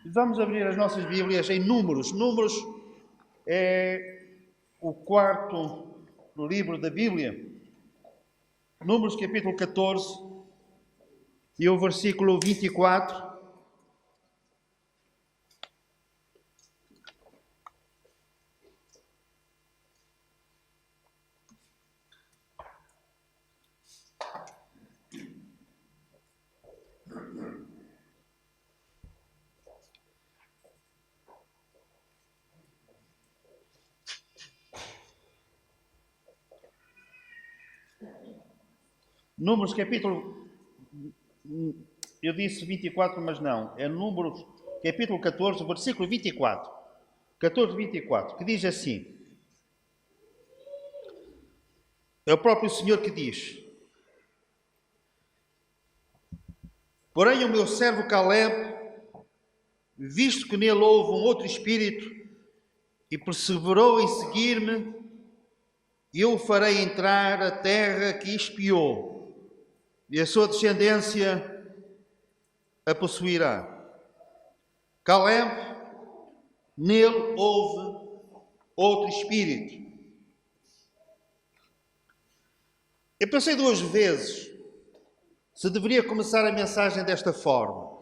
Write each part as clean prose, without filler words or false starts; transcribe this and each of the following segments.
Vamos abrir as nossas Bíblias em Números. Números é o quarto livro da Bíblia. Números capítulo 14 e o versículo 24. Números capítulo... Eu disse 24, mas não. É Números capítulo 14, versículo 24. 14, 24, que diz assim. É o próprio Senhor que diz: porém o meu servo Caleb, visto que nele houve um outro espírito e perseverou em seguir-me, eu o farei entrar a terra que espiou, e a sua descendência a possuirá. Caleb, nele houve outro espírito. Eu pensei duas vezes se deveria começar a mensagem desta forma.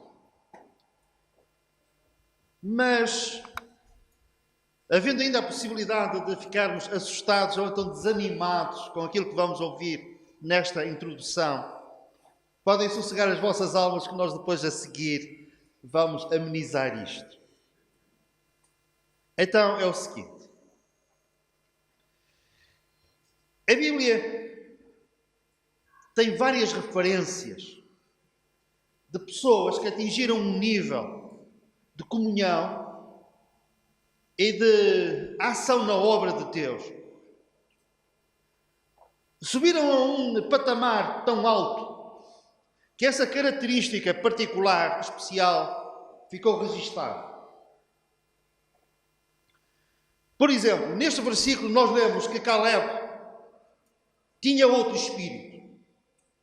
Mas, havendo ainda a possibilidade de ficarmos assustados ou então desanimados com aquilo que vamos ouvir nesta introdução, podem sossegar as vossas almas que nós depois a seguir vamos amenizar isto. Então é o seguinte. A Bíblia tem várias referências de pessoas que atingiram um nível de comunhão e de ação na obra de Deus. Subiram a um patamar tão alto que essa característica particular, especial, ficou registada. Por exemplo, neste versículo nós lemos que Caleb tinha outro espírito.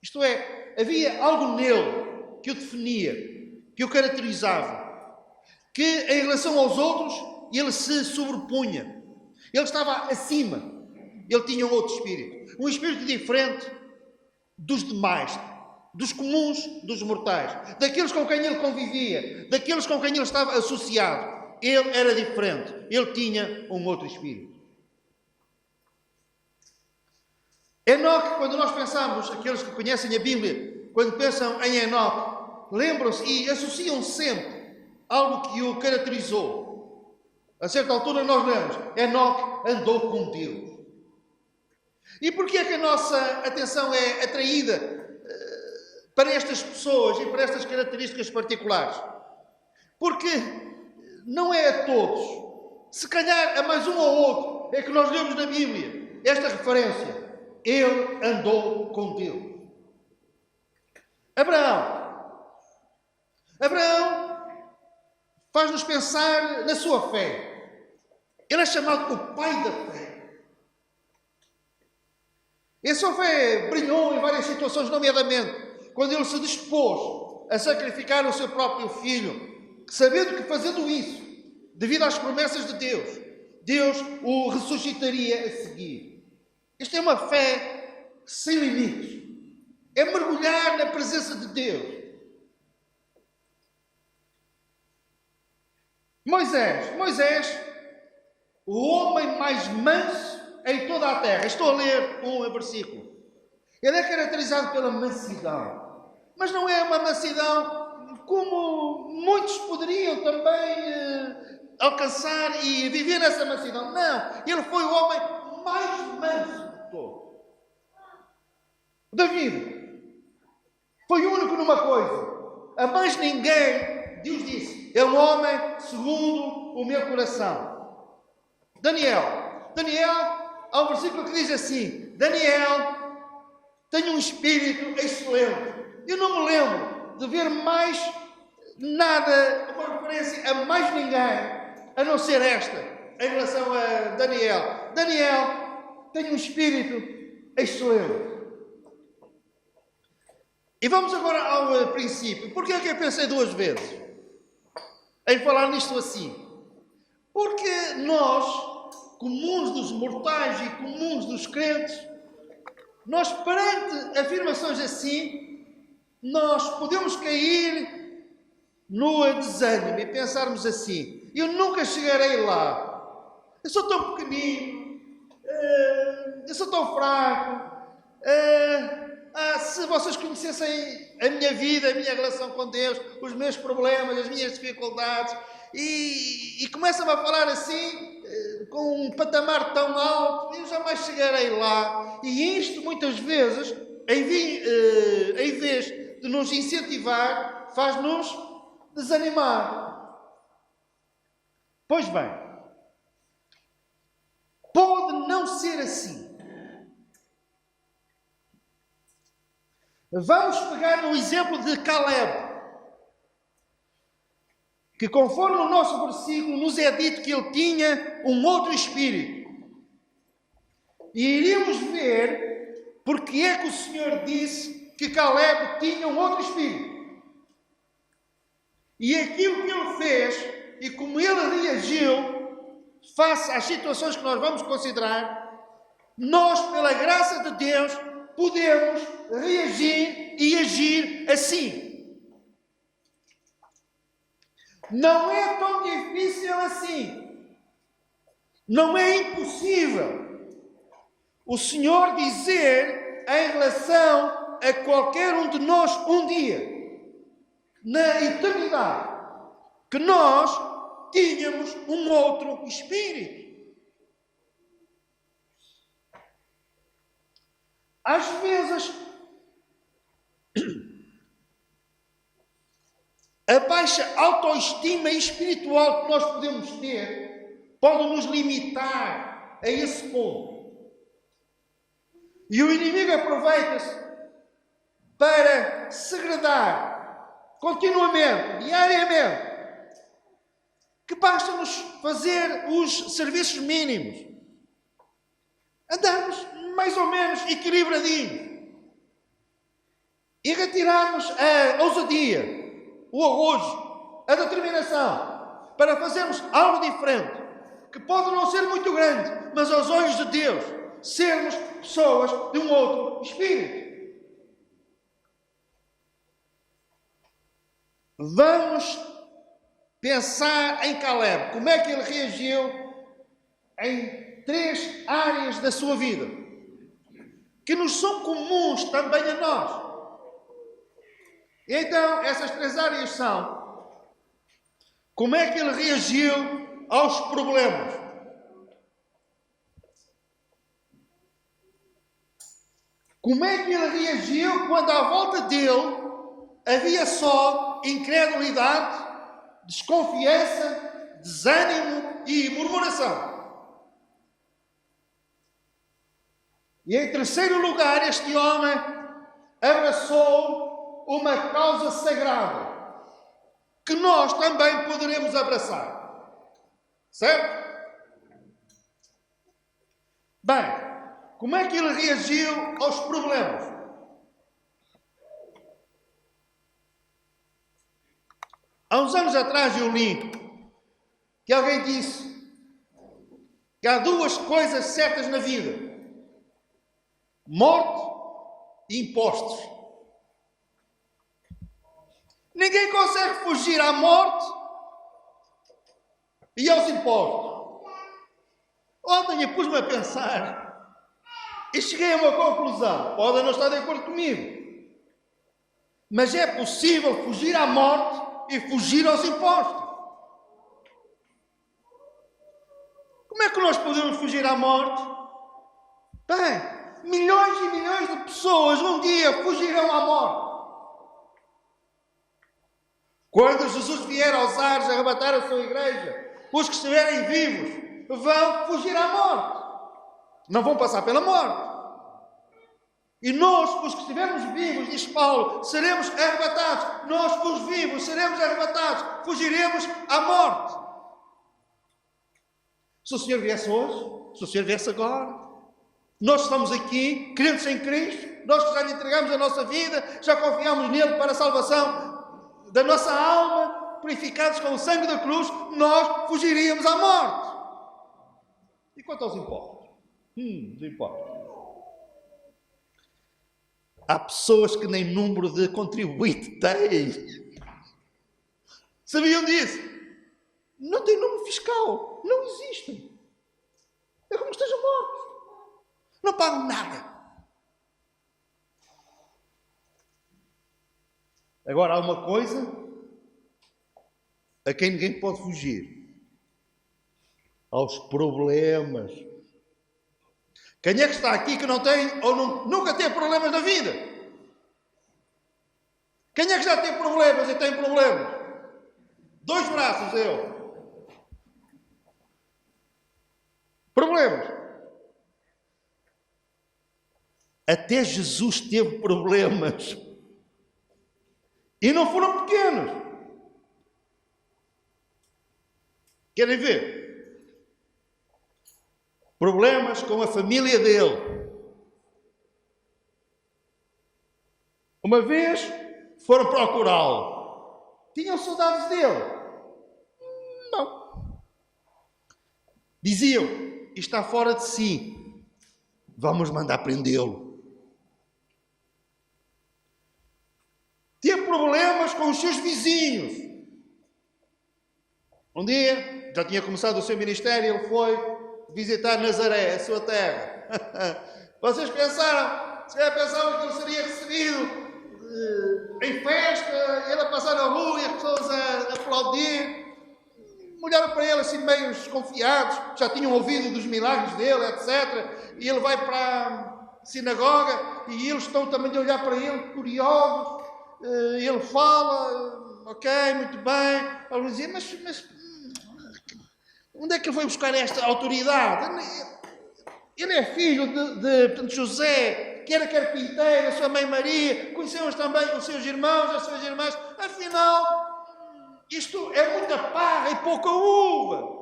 Isto é, havia algo nele que o definia, que o caracterizava, que em relação aos outros ele se sobrepunha. Ele estava acima. Ele tinha um outro espírito. Um espírito diferente dos demais, dos comuns, dos mortais, daqueles com quem ele convivia, daqueles com quem ele estava associado. Ele era diferente. Ele tinha um outro espírito. Enoque, quando nós pensamos, aqueles que conhecem a Bíblia, quando pensam em Enoque, lembram-se e associam sempre algo que o caracterizou. A certa altura nós lemos, Enoque andou com Deus. E porquê é que a nossa atenção é atraída para estas pessoas e para estas características particulares? Porque não é a todos, se calhar a mais um ou outro, é que nós lemos na Bíblia esta referência. Ele andou com Deus. Abraão faz-nos pensar na sua fé. Ele é chamado o pai da fé. E a sua fé brilhou em várias situações, nomeadamente quando ele se dispôs a sacrificar o seu próprio filho, sabendo que fazendo isso, devido às promessas de Deus, Deus o ressuscitaria a seguir. Isto é uma fé sem limites. É mergulhar na presença de Deus. Moisés, o homem mais manso em toda a terra. Estou a ler um versículo. Ele é caracterizado pela mansidão. Mas não é uma mansidão como muitos poderiam também alcançar e viver nessa mansidão. Não. Ele foi o homem mais manso. Davi foi único numa coisa: a mais ninguém, Deus disse, é um homem segundo o meu coração. Daniel, há um versículo que diz assim: Daniel tem um espírito excelente. Eu não me lembro de ver mais nada, uma referência a mais ninguém, a não ser esta, em relação a Daniel. Daniel tem um espírito excelente. E vamos agora ao princípio. Porquê é que eu pensei duas vezes? em falar nisto assim? Porque nós, comuns dos mortais e comuns dos crentes, nós perante afirmações assim, nós podemos cair no desânimo e pensarmos assim: eu nunca chegarei lá, eu sou tão pequenino, eu sou tão fraco, se vocês conhecessem a minha vida, a minha relação com Deus, os meus problemas, as minhas dificuldades, e começam a falar assim, com um patamar tão alto, eu jamais chegarei lá. E isto, muitas vezes, em vez de nos incentivar, faz-nos desanimar. Pois bem, pode não ser assim. Vamos pegar no exemplo de Caleb, que conforme o nosso versículo nos é dito que ele tinha um outro espírito. E iríamos ver porque é que o Senhor disse que Caleb tinha um outro espírito. E aquilo que ele fez e como ele reagiu face às situações que nós vamos considerar, nós, pela graça de Deus, podemos reagir e agir assim. Não é tão difícil assim. Não é impossível o Senhor dizer em relação a qualquer um de nós um dia, na eternidade, que nós tínhamos um outro espírito. Às vezes, a baixa autoestima espiritual que nós podemos ter pode nos limitar a esse ponto. E o inimigo aproveita-se para segredar continuamente, diariamente, que basta-nos fazer os serviços mínimos. Andarmos mais ou menos equilibradinhos e retirarmos a ousadia, o arrojo, a determinação para fazermos algo diferente, que pode não ser muito grande, mas aos olhos de Deus, sermos pessoas de um outro espírito. Vamos pensar em Caleb, como é que ele reagiu em 3 áreas da sua vida, que nos são comuns também a nós. Então, essas 3 áreas são: como é que ele reagiu aos problemas? Como é que ele reagiu quando à volta dele havia só incredulidade, desconfiança, desânimo e murmuração? E em terceiro lugar, este homem abraçou uma causa sagrada que nós também poderemos abraçar. Certo? Bem, como é que ele reagiu aos problemas? Há uns anos atrás eu li que alguém disse que há 2 coisas certas na vida: morte e impostos. Ninguém consegue fugir à morte e aos impostos. Ontem eu pus-me a pensar e cheguei a uma conclusão. Podem não estar de acordo comigo, mas é possível fugir à morte e fugir aos impostos. Como é que nós podemos fugir à morte? Bem, milhões e milhões de pessoas um dia fugirão à morte. Quando Jesus vier aos ares arrebatar a sua igreja, os que estiverem vivos vão fugir à morte. Não vão passar pela morte. E nós, os que estivermos vivos, diz Paulo, seremos arrebatados. Nós, os vivos, seremos arrebatados. Fugiremos à morte. Se o Senhor viesse hoje, se o Senhor viesse agora, nós estamos aqui, crentes em Cristo, nós que já lhe entregamos a nossa vida, já confiamos nele para a salvação da nossa alma, purificados com o sangue da cruz, nós fugiríamos à morte. E quanto aos impostos? Os impostos. Há pessoas que nem número de contribuinte têm. Sabiam disso? Não tem número fiscal. Não existem. É como que estejam mortos. Não pagam nada. Agora, há uma coisa a quem ninguém pode fugir. Aos problemas. Quem é que está aqui que não tem ou nunca teve problemas na vida? Quem é que já teve problemas e tem problemas? 2 braços, eu. Problemas. Até Jesus teve problemas. E não foram pequenos. Querem ver? Problemas com a família dele. Uma vez foram procurá-lo. Tinham saudades dele? Não. Diziam, está fora de si. Vamos mandar prendê-lo. Teve problemas com os seus vizinhos. Um dia, já tinha começado o seu ministério, ele foi visitar Nazaré, a sua terra. Vocês pensaram, se calhar pensavam que ele seria recebido em festa, ele a passar na rua e as pessoas a aplaudir. Olharam para ele assim meio desconfiados, já tinham ouvido dos milagres dele, etc. E ele vai para a sinagoga e eles estão também a olhar para ele, curiosos. Ele fala, ok, muito bem. Alguns dizem, mas onde é que ele foi buscar esta autoridade? Ele é filho de José, que era carpinteiro, a sua mãe Maria, conhecemos também os seus irmãos, as suas irmãs. Afinal, isto é muita parra e pouca uva.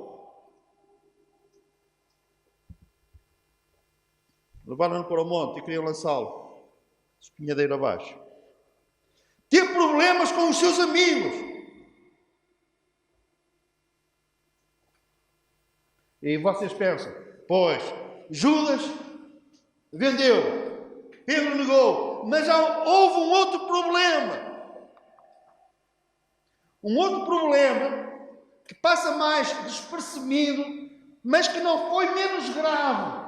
Levaram-no para o monte e queriam lançá-lo, espinhadeiro abaixo. Teve problemas com os seus amigos. E vocês pensam, pois, Judas vendeu, Pedro negou, mas já houve um outro problema. Um outro problema que passa mais despercebido, mas que não foi menos grave.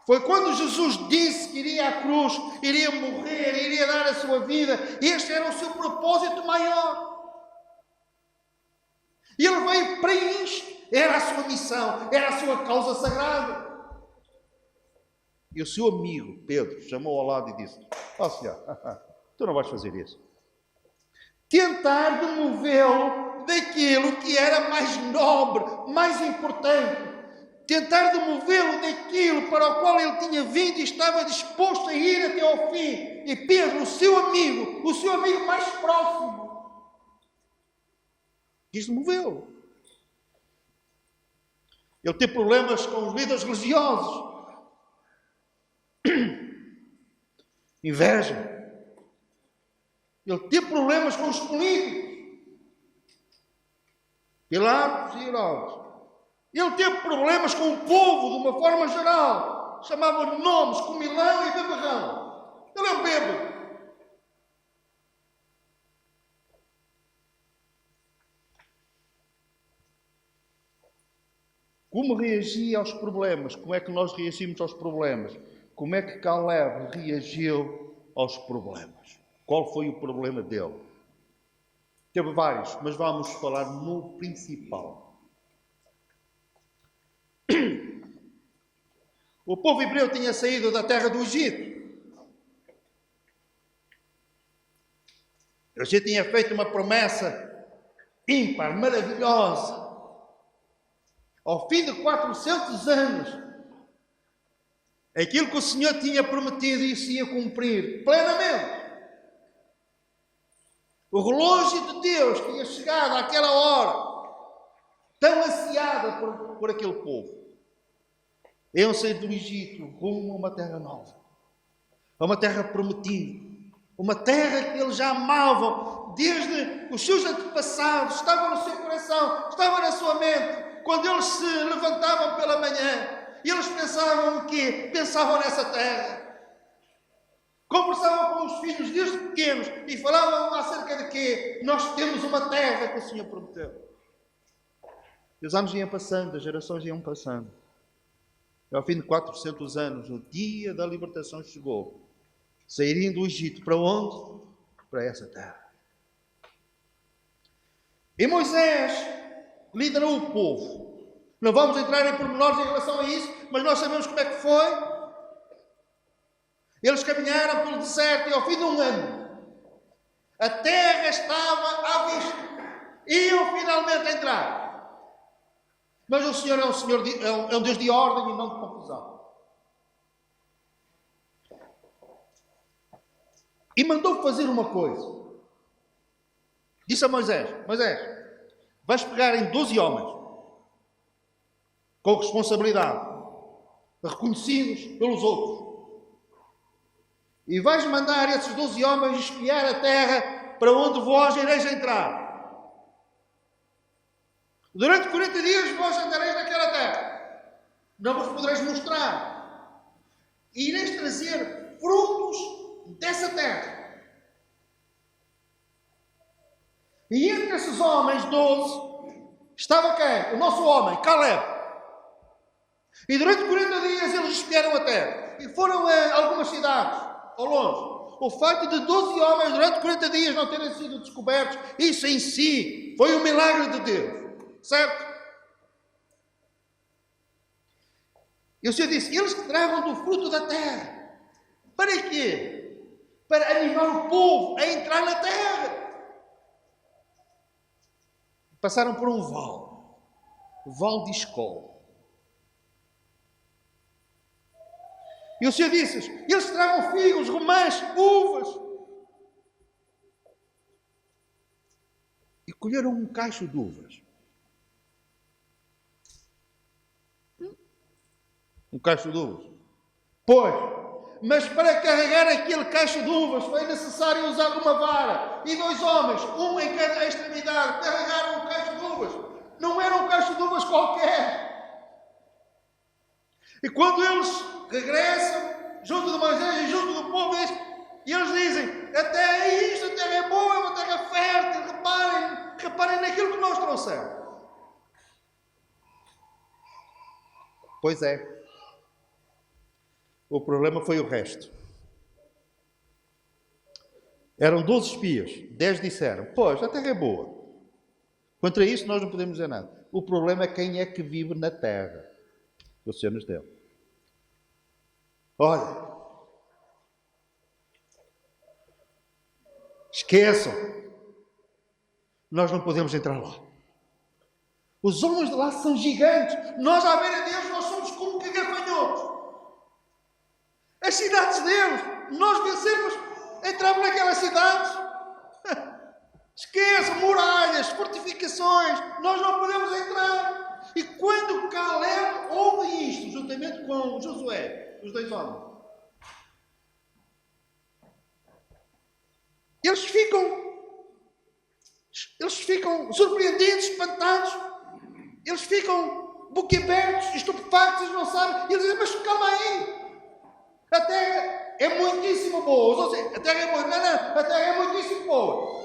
Foi quando Jesus disse que iria à cruz, iria morrer, iria dar a sua vida. Este era o seu propósito maior. E ele veio para isto. Era a sua missão, era a sua causa sagrada. E o seu amigo, Pedro, chamou ao lado e disse, Senhor, tu não vais fazer isso. Tentar demovê-lo daquilo que era mais nobre, mais importante. Tentar demovê-lo daquilo para o qual ele tinha vindo e estava disposto a ir até ao fim. E Pedro, o seu amigo mais próximo, quis demovê-lo. Ele teve problemas com os líderes religiosos. Inveja. Ele teve problemas com os políticos. Pilatos e Herodes. Ele teve problemas com o povo, de uma forma geral. Chamavam-lhe nomes, comilão e beberrão. Ele é um bêbado. Como reagia aos problemas? Como é que nós reagimos aos problemas? Como é que Caleb reagiu aos problemas? Qual foi o problema dele? Teve vários, mas vamos falar no principal. O povo hebreu tinha saído da terra do Egito. O Egito tinha feito uma promessa ímpar, maravilhosa. Ao fim de 400 anos, aquilo que o Senhor tinha prometido, isso ia cumprir plenamente. O relógio de Deus tinha chegado àquela hora, tão ansiada por aquele povo. Iam sair do Egito rumo a uma terra nova, a uma terra prometida, uma terra que eles já amavam, desde os seus antepassados, estava no seu coração, estava na sua mente. Quando eles se levantavam pela manhã, eles pensavam o quê? Pensavam nessa terra. Conversavam com os filhos desde pequenos e falavam acerca de quê? Nós temos uma terra que o Senhor prometeu. E os anos iam passando, as gerações iam passando. E ao fim de 400 anos, o dia da libertação chegou. Sairiam do Egito para onde? Para essa terra. E Moisés liderou o povo. Não vamos entrar em pormenores em relação a isso, mas nós sabemos como é que foi. Eles caminharam pelo deserto e ao fim de um ano, a terra estava à vista. Iam finalmente entrar. Mas o Senhor é um Deus de ordem e não de confusão. E mandou fazer uma coisa. Disse a Moisés: Moisés, vais pegar em 12 homens, com responsabilidade, reconhecidos pelos outros. E vais mandar esses 12 homens espiar a terra para onde vós ireis entrar. Durante 40 dias vós andareis naquela terra. Não vos podereis mostrar. E ireis trazer frutos dessa terra. E entre esses homens 12 estava quem? O nosso homem, Caleb. E durante 40 dias eles espiaram a terra. E foram a algumas cidades ao longe. O facto de 12 homens durante 40 dias não terem sido descobertos, isso em si foi um milagre de Deus. Certo? E o Senhor disse: eles que tragam do fruto da terra. Para quê? Para animar o povo a entrar na terra. Passaram por um vale. O vale de Escol. E o Senhor disse: eles tragam figos, romãs, uvas. E colheram um cacho de uvas. Um cacho de uvas. Pois, mas para carregar aquele cacho de uvas foi necessário usar uma vara. E 2 homens, um em cada extremidade, carregaram o cacho de uvas. Não era um cacho de uvas qualquer. E quando eles regressam, junto de Moisés e junto do povo, e eles dizem: a terra é isto, a terra é boa, é uma terra fértil, reparem naquilo que nós trouxemos. Pois é. O problema foi o resto. Eram 12 espias, 10 disseram: pois, a terra é boa. Contra isso nós não podemos dizer nada. O problema é quem é que vive na terra. O Senhor nos deu. Olha, esqueçam, nós não podemos entrar lá. Os homens de lá são gigantes. Nós, à beira deles, nós somos como que gafanhotos. As cidades deles, nós vencemos, entramos naquelas cidades. Esqueçam, muralhas, fortificações, nós não podemos entrar. E quando Caleb ouve isto, juntamente com Josué, os 2 homens, eles ficam surpreendidos, espantados, eles ficam boquiabertos, estupefactos, não sabem, e eles dizem: mas calma aí, a terra é muitíssimo boa. Ou seja, a terra é boa. Não, a terra é muitíssimo boa.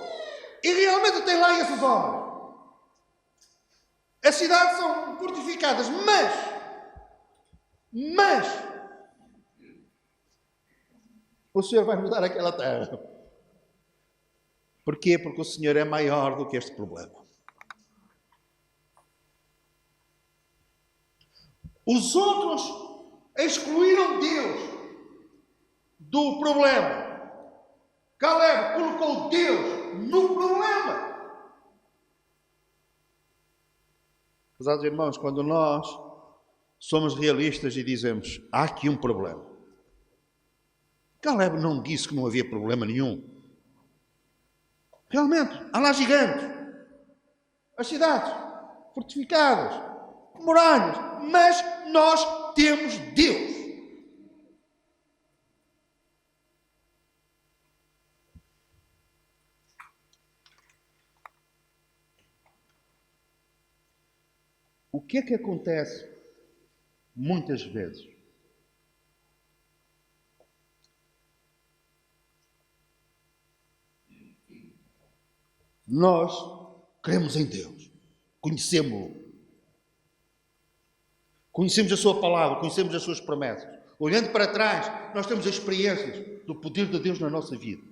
E realmente tem lá esses homens. As cidades são fortificadas, mas o Senhor vai nos dar aquela terra. Porquê? Porque o Senhor é maior do que este problema. Os outros excluíram Deus do problema. Caleb colocou Deus no problema. Pesados irmãos, quando nós somos realistas e dizemos: há aqui um problema. Caleb não disse que não havia problema nenhum. Realmente, há lá gigantes. As cidades fortificadas, muralhas, mas nós temos Deus. O que é que acontece muitas vezes? Nós cremos em Deus, conhecemos-o, conhecemos a sua palavra, conhecemos as suas promessas. Olhando para trás, nós temos experiências do poder de Deus na nossa vida.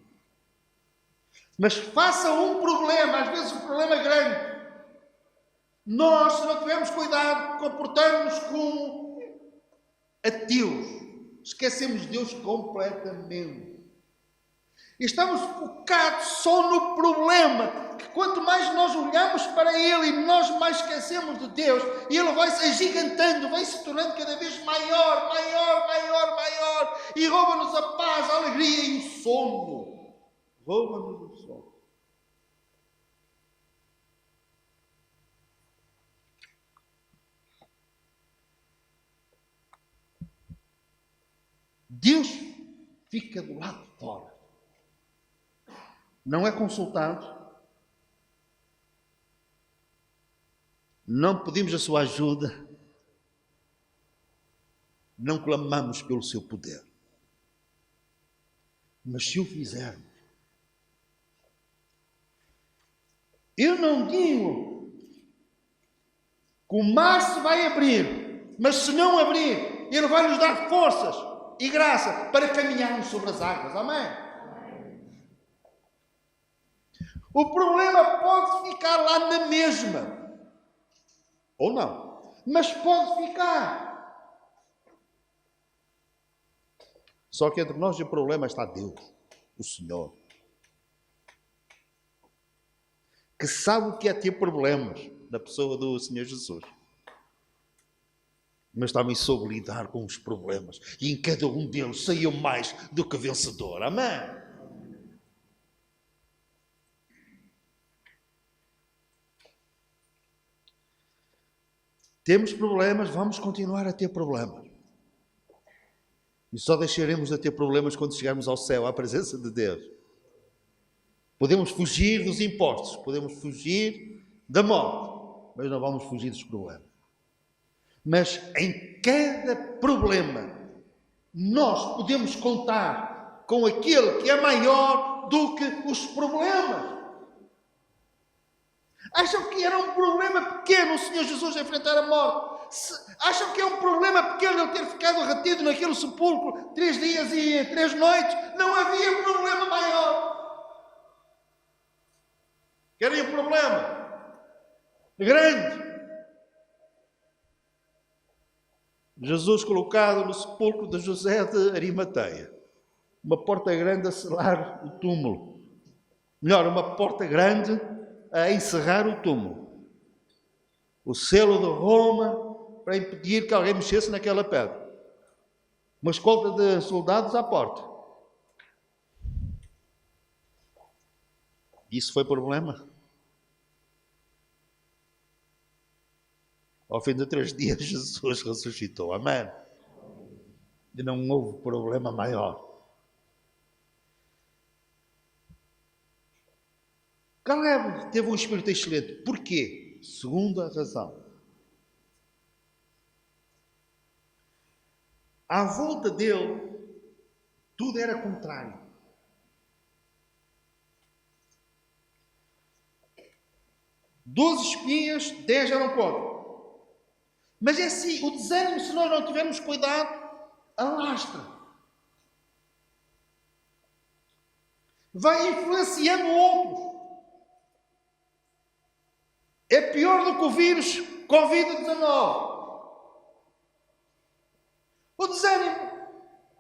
Mas faça um problema, às vezes um problema grande, nós, se não tivermos cuidado, comportamos-nos como ateus. Esquecemos de Deus completamente. E estamos focados só no problema, que quanto mais nós olhamos para Ele e nós mais esquecemos de Deus, e Ele vai se agigantando, vai se tornando cada vez maior, maior, maior, maior, e rouba-nos a paz, a alegria e o sono. Rouba-nos o sono. Deus fica do lado de fora. Não é consultado. Não pedimos a sua ajuda. Não clamamos pelo seu poder. Mas se o fizermos, eu não digo que o mar se vai abrir, mas se não abrir, Ele vai nos dar forças e graça para caminharmos sobre as águas. Amém? O problema pode ficar lá na mesma. Ou não. Mas pode ficar. Só que entre nós e o problema está Deus, o Senhor. Que sabe o que é ter problemas na pessoa do Senhor Jesus. Mas também soube lidar com os problemas. E em cada um deles saiu mais do que vencedor. Amém? Temos problemas, vamos continuar a ter problemas. E só deixaremos de ter problemas quando chegarmos ao céu, à presença de Deus. Podemos fugir dos impostos, podemos fugir da morte, mas não vamos fugir dos problemas. Mas em cada problema, nós podemos contar com aquele que é maior do que os problemas. Acham que era um problema pequeno o Senhor Jesus enfrentar a morte? Acham que é um problema pequeno ele ter ficado retido naquele sepulcro 3 dias e 3 noites? Não havia problema maior. Querem um problema grande? Jesus colocado no sepulcro de José de Arimateia. Uma porta grande a selar o túmulo. Melhor, uma porta grande a encerrar o túmulo. O selo de Roma para impedir que alguém mexesse naquela pedra. Uma escolta de soldados à porta. Isso foi problema? Ao fim de 3 dias, Jesus ressuscitou. Amém? E não houve problema maior. Caleb teve um espírito excelente. Porquê? Segunda razão. À volta dele, tudo era contrário. Doze espias, 10 eram contra. Mas é assim, o desânimo, se nós não tivermos cuidado, alastra. Vai influenciando outros. É pior do que o vírus Covid-19. O desânimo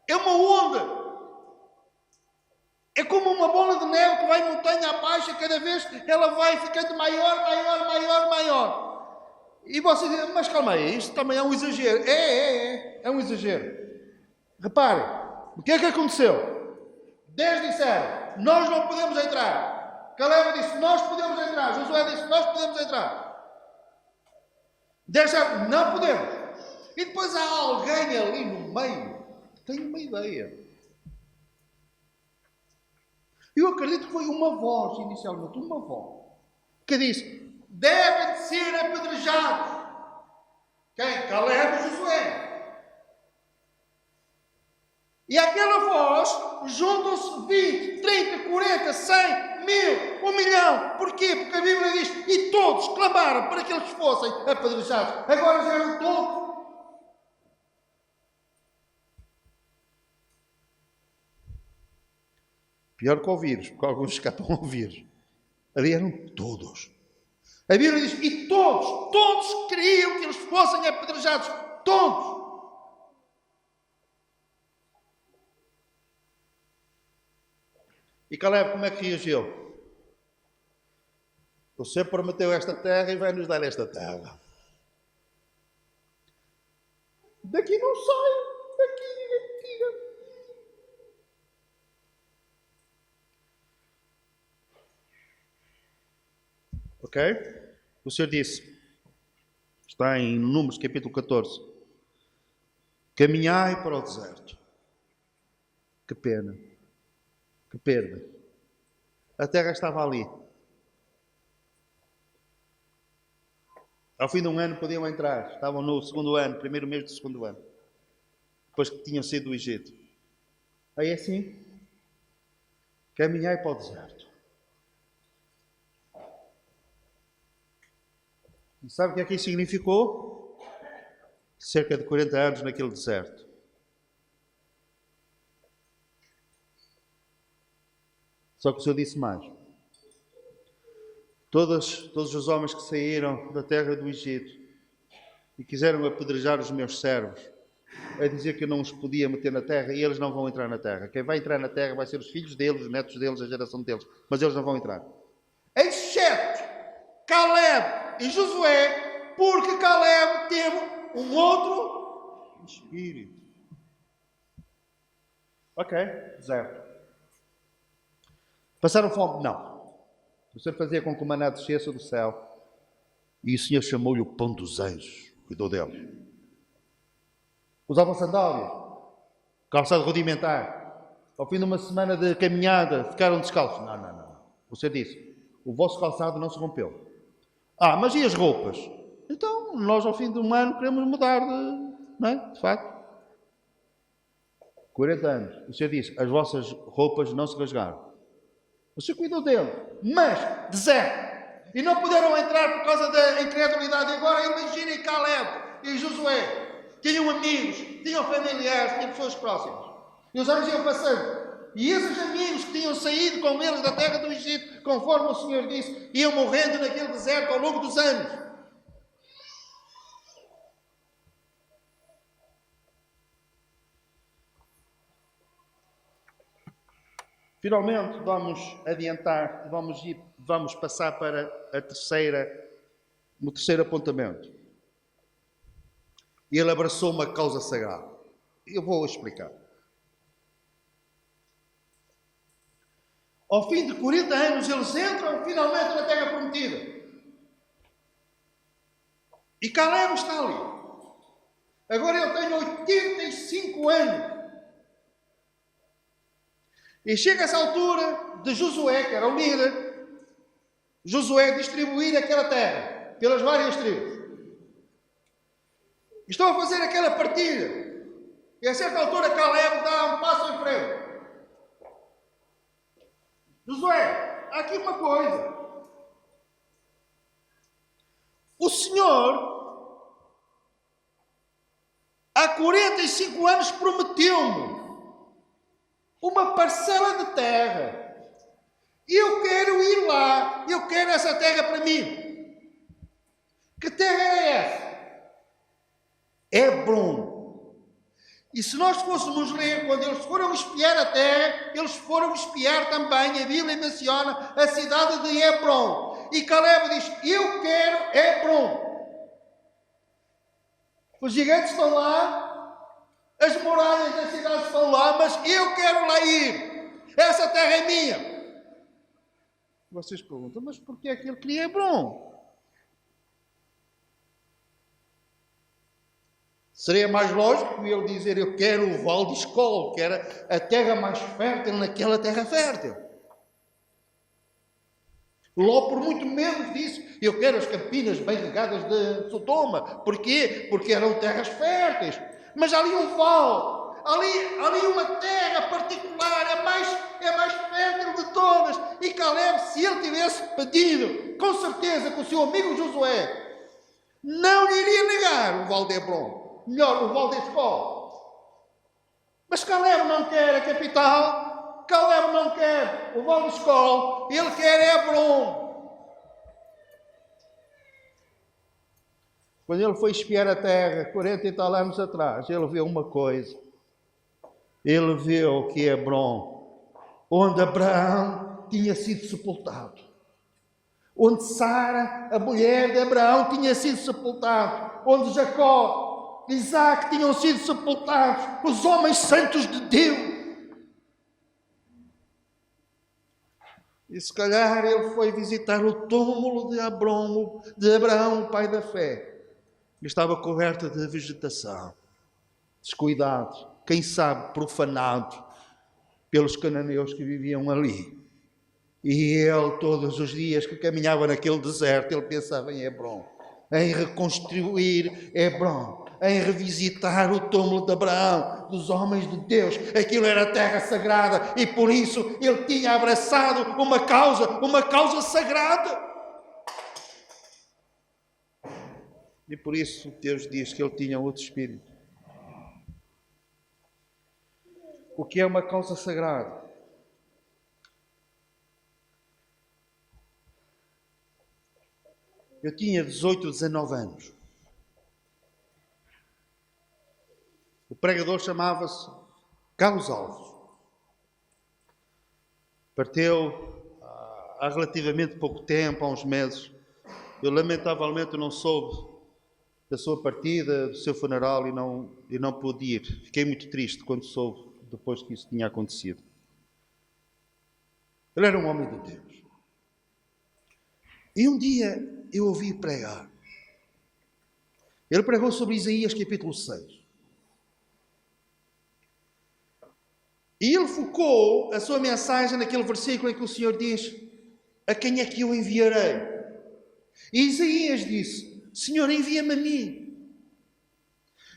é uma onda. É como uma bola de neve que vai montanha abaixo e cada vez ela vai ficando maior, maior, maior, maior. E você diz, mas calma aí, isto também é um exagero. É um exagero. Reparem, o que é que aconteceu? 10 disseram, nós não podemos entrar. Caleb disse, nós podemos entrar. Josué disse, nós podemos entrar. 10 disseram, não podemos. E depois há alguém ali no meio que tem uma ideia. Eu acredito que foi uma voz, inicialmente, uma voz, que disse, devem ser apedrejados. Quem? Caleb e Josué. E àquela voz juntam-se 20, 30, 40, 100, 1000, 1 milhão. Porquê? Porque a Bíblia diz, e todos clamaram para que eles fossem apedrejados. Agora já eram todos. Pior que ouvires, porque alguns escapam a ouvir. Ali eram todos. A Bíblia diz, e todos queriam que eles fossem apedrejados. Todos. E Caleb, como é que reagiu? O Senhor prometeu esta terra e vai nos dar esta terra. Daqui não sai, daqui ninguém tira. Ok? O Senhor disse, está em Números capítulo 14, caminhai para o deserto. Que pena. Que perda. A terra estava ali. Ao fim de um ano podiam entrar. Estavam no segundo ano, primeiro mês do segundo ano. Depois que tinham saído do Egito. Aí assim, caminhai para o deserto. E sabe o que é que isso significou? Cerca de 40 anos naquele deserto. Só que o Senhor disse mais. Todos os homens que saíram da terra do Egito e quiseram apedrejar os meus servos, a dizer que eu não os podia meter na terra, e eles não vão entrar na terra. Quem vai entrar na terra vai ser os filhos deles, os netos deles, a geração deles. Mas eles não vão entrar. Exceto Caleb e Josué, porque Caleb teve um outro espírito. Ok, zero. Passaram fome? Não. O Senhor fazia com que o maná descesse do céu. E o Senhor chamou-lhe o pão dos anjos. Cuidou dele. Usavam sandálias. Calçado rudimentar. Ao fim de uma semana de caminhada, ficaram descalços. Não. O Senhor disse, o vosso calçado não se rompeu. Mas e as roupas? Então, nós ao fim de um ano queremos mudar não é? De facto. 40 anos. O Senhor disse, as vossas roupas não se rasgaram. O Senhor cuidou dele, mas deserto. E não puderam entrar por causa da incredulidade. Agora imaginem Caleb e Josué. Tinham amigos, tinham familiares, tinham pessoas próximas. E os anos iam passando. E esses amigos que tinham saído com eles da terra do Egito, conforme o Senhor disse, iam morrendo naquele deserto ao longo dos anos. Finalmente, vamos adiantar, vamos passar para o terceiro apontamento. Ele abraçou uma causa sagrada. Eu vou explicar. Ao fim de 40 anos, eles entram finalmente na terra prometida. E Caleb está ali. Agora ele tem 85 anos. E chega essa altura de Josué, que era o líder, Josué distribuir aquela terra pelas várias tribos. Estão a fazer aquela partilha. E a certa altura Caleb dá um passo em frente. Josué, há aqui uma coisa. O Senhor, há 45 anos, prometeu-me uma parcela de terra. Eu quero ir lá. Eu quero essa terra para mim. Que terra é essa? Hebron. E se nós fôssemos ler, quando eles foram espiar a terra, eles foram espiar também, a Bíblia menciona a cidade de Hebron. E Caleb diz, eu quero Hebron. Os gigantes estão lá, as muralhas da cidade estão lá, mas eu quero lá ir. Essa terra é minha. Vocês perguntam, mas porquê é que ele queria Hebron? Seria mais lógico ele dizer, eu quero o Vale de Escol, que era a terra mais fértil naquela terra fértil. Ló, por muito menos, disse: eu quero as campinas bem regadas de Sodoma. Porquê? Porque eram terras férteis. Mas ali um vale, ali uma terra particular, é mais fértil de todas. E Caleb, se ele tivesse pedido, com certeza, com o seu amigo Josué, não lhe iria negar o vale de Hebron. Melhor, o vale de Escol. Mas Caleb não quer a capital. Caleb não quer o vale de Escol. Ele quer Hebron. Quando ele foi espiar a terra, 40 e tal anos atrás, ele viu uma coisa. Ele viu que Hebron, onde Abraão tinha sido sepultado, onde Sara, a mulher de Abraão, tinha sido sepultado, onde Jacó, Isaac tinham sido sepultados, os homens santos de Deus. E se calhar ele foi visitar o túmulo de Abraão, o pai da fé. Estava coberta de vegetação, descuidado, quem sabe profanado pelos cananeus que viviam ali. E ele, todos os dias que caminhava naquele deserto, ele pensava em Hebron, em reconstruir Hebron, em revisitar o túmulo de Abraão, dos homens de Deus. Aquilo era terra sagrada e por isso ele tinha abraçado uma causa sagrada. E por isso Deus diz que ele tinha outro espírito. O que é uma causa sagrada? Eu tinha 18, 19 anos. O pregador chamava-se Carlos Alves. Parteu há relativamente pouco tempo, há uns meses. Eu lamentavelmente não soube da sua partida, do seu funeral e não pude ir. Fiquei muito triste quando soube depois que isso tinha acontecido. Ele era um homem de Deus. E um dia eu ouvi pregar. Ele pregou sobre Isaías capítulo 6. E ele focou a sua mensagem naquele versículo em que o Senhor diz: a quem é que eu enviarei? E Isaías disse: Senhor, envia-me a mim.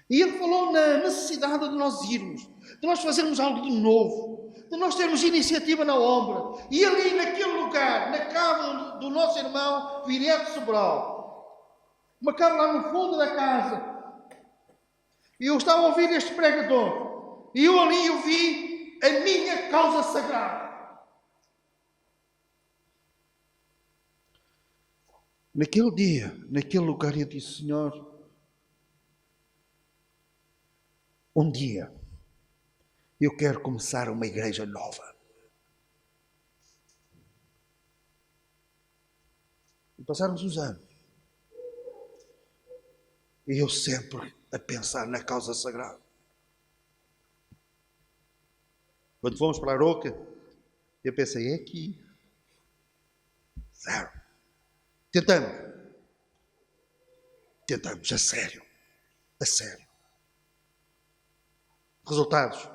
E ele falou na necessidade de nós irmos, de nós fazermos algo de novo, de nós termos iniciativa na obra. E ali naquele lugar, na cava do nosso irmão Vireto Sobral, uma cava lá no fundo da casa, e eu estava a ouvir este pregador, e eu ali vi a minha causa sagrada. Naquele dia, naquele lugar, eu disse: Senhor, um dia eu quero começar uma igreja nova. E passaram-se os anos. E eu sempre a pensar na causa sagrada. Quando fomos para a Aroca, eu pensei: é aqui. Zero. Tentamos, a sério. Resultados.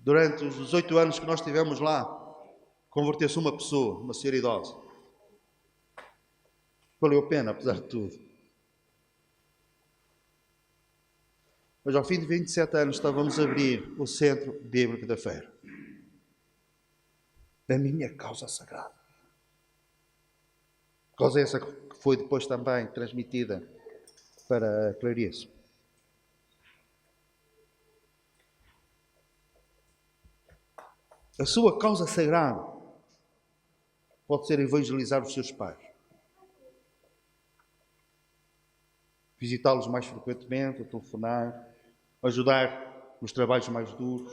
Durante os 18 anos que nós estivemos lá, converteu-se uma pessoa, uma senhora idosa. Valeu a pena, apesar de tudo. Mas ao fim de 27 anos estávamos a abrir o Centro Bíblico da Feira. A minha causa sagrada. Causa essa que foi depois também transmitida para Clarice. A sua causa sagrada pode ser evangelizar os seus pais. Visitá-los mais frequentemente, telefonar, ajudar nos trabalhos mais duros.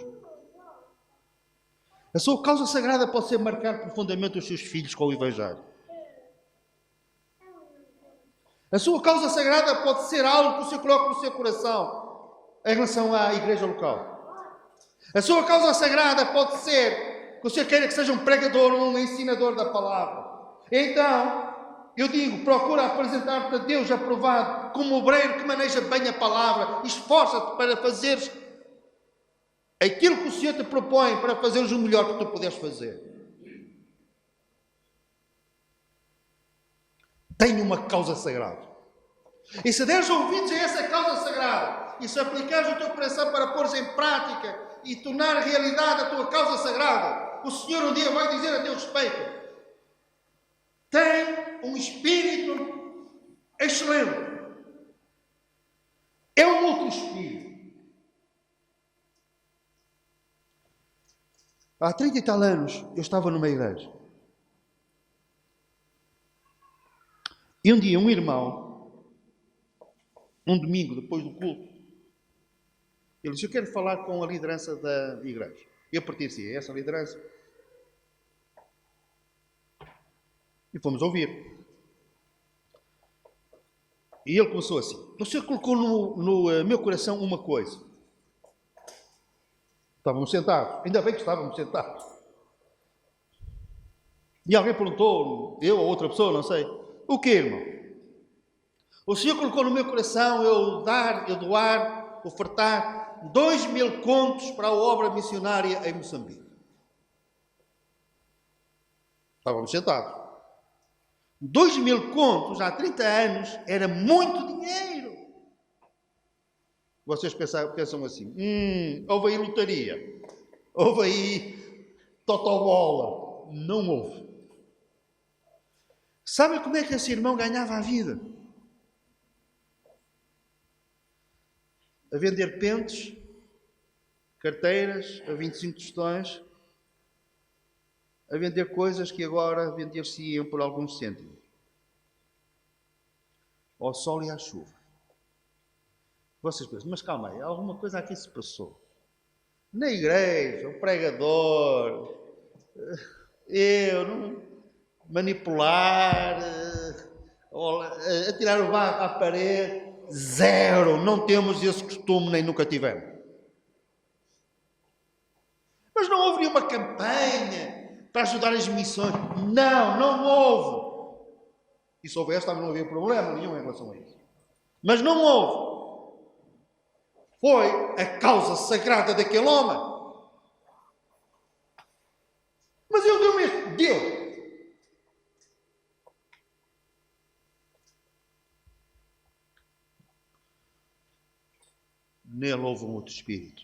A sua causa sagrada pode ser marcar profundamente os seus filhos com o Evangelho. A sua causa sagrada pode ser algo que você coloca no seu coração em relação à igreja local. A sua causa sagrada pode ser que você queira que seja um pregador ou um ensinador da palavra. Então, eu digo, procura apresentar-te a Deus aprovado como obreiro que maneja bem a palavra. Esforça-te para fazeres aquilo que o Senhor te propõe, para fazeres o melhor que tu puderes fazer. tem uma causa sagrada. E se deres ouvidos a essa causa sagrada, e se aplicares o teu coração para pôres em prática e tornar realidade a tua causa sagrada, o Senhor um dia vai dizer a teu respeito: tem um espírito excelente. É um outro espírito. Há 30 e tal anos eu estava numa igreja. E um dia um irmão, um domingo depois do culto, ele disse: eu quero falar com a liderança da igreja. Eu pertencia a essa liderança. E fomos ouvir. E ele começou assim: o Senhor colocou no meu coração uma coisa. Estávamos sentados. Ainda bem que estávamos sentados. E alguém perguntou, eu ou outra pessoa, não sei: o que, irmão? O Senhor colocou no meu coração eu doar, ofertar 2.000 contos para a obra missionária em Moçambique. Estávamos sentados. 2.000 contos há 30 anos era muito dinheiro. Vocês pensam assim: houve aí lotaria, houve aí totobola. Não houve. Sabe como é que esse irmão ganhava a vida? A vender pentes, carteiras a 25 tostões, a vender coisas que agora vender-se-iam por alguns cêntimos. Ao sol e à chuva. Vocês pensam: mas calma aí, alguma coisa aqui se passou. Na igreja, o pregador, eu, não manipular, atirar o barro à parede, zero, não temos esse costume, nem nunca tivemos. Mas não houve nenhuma campanha para ajudar as missões? Não houve. E se houvesse, também não havia problema nenhum em relação a isso. Mas não houve. Foi a causa sagrada daquele homem. Mas ele deu mesmo. Deu. Nele houve um outro espírito.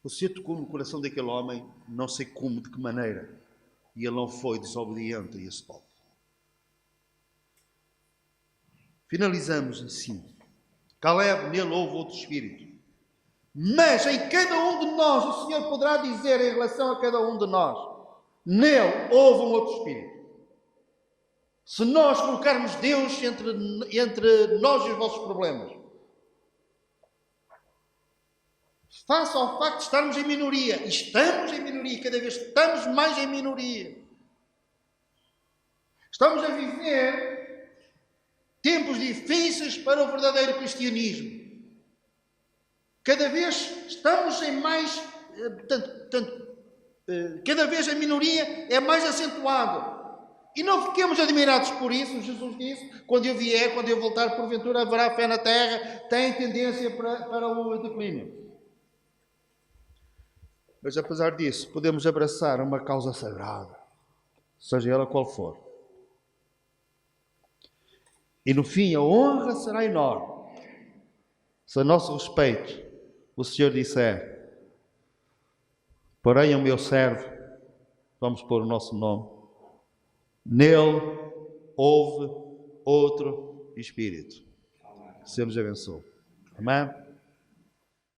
O Senhor tocou no coração daquele homem, não sei como, de que maneira, e ele não foi desobediente a esse toque. Finalizamos assim. Caleb, nele houve outro espírito. Mas em cada um de nós, o Senhor poderá dizer em relação a cada um de nós: nele houve um outro espírito. Se nós colocarmos Deus entre nós e os vossos problemas, face ao facto de estarmos em minoria, estamos em minoria, cada vez estamos mais em minoria. Estamos a viver tempos difíceis para o verdadeiro cristianismo. Cada vez estamos em mais... cada vez a minoria é mais acentuada. E não fiquemos admirados por isso. Jesus disse: quando eu vier, quando eu voltar, porventura haverá fé na terra. Tem tendência para o declínio. Mas apesar disso, podemos abraçar uma causa sagrada, seja ela qual for. E no fim a honra será enorme se a nosso respeito o Senhor disser: porém o meu servo, vamos pôr o nosso nome, nele houve outro espírito. Senhor nos abençoe. Amém?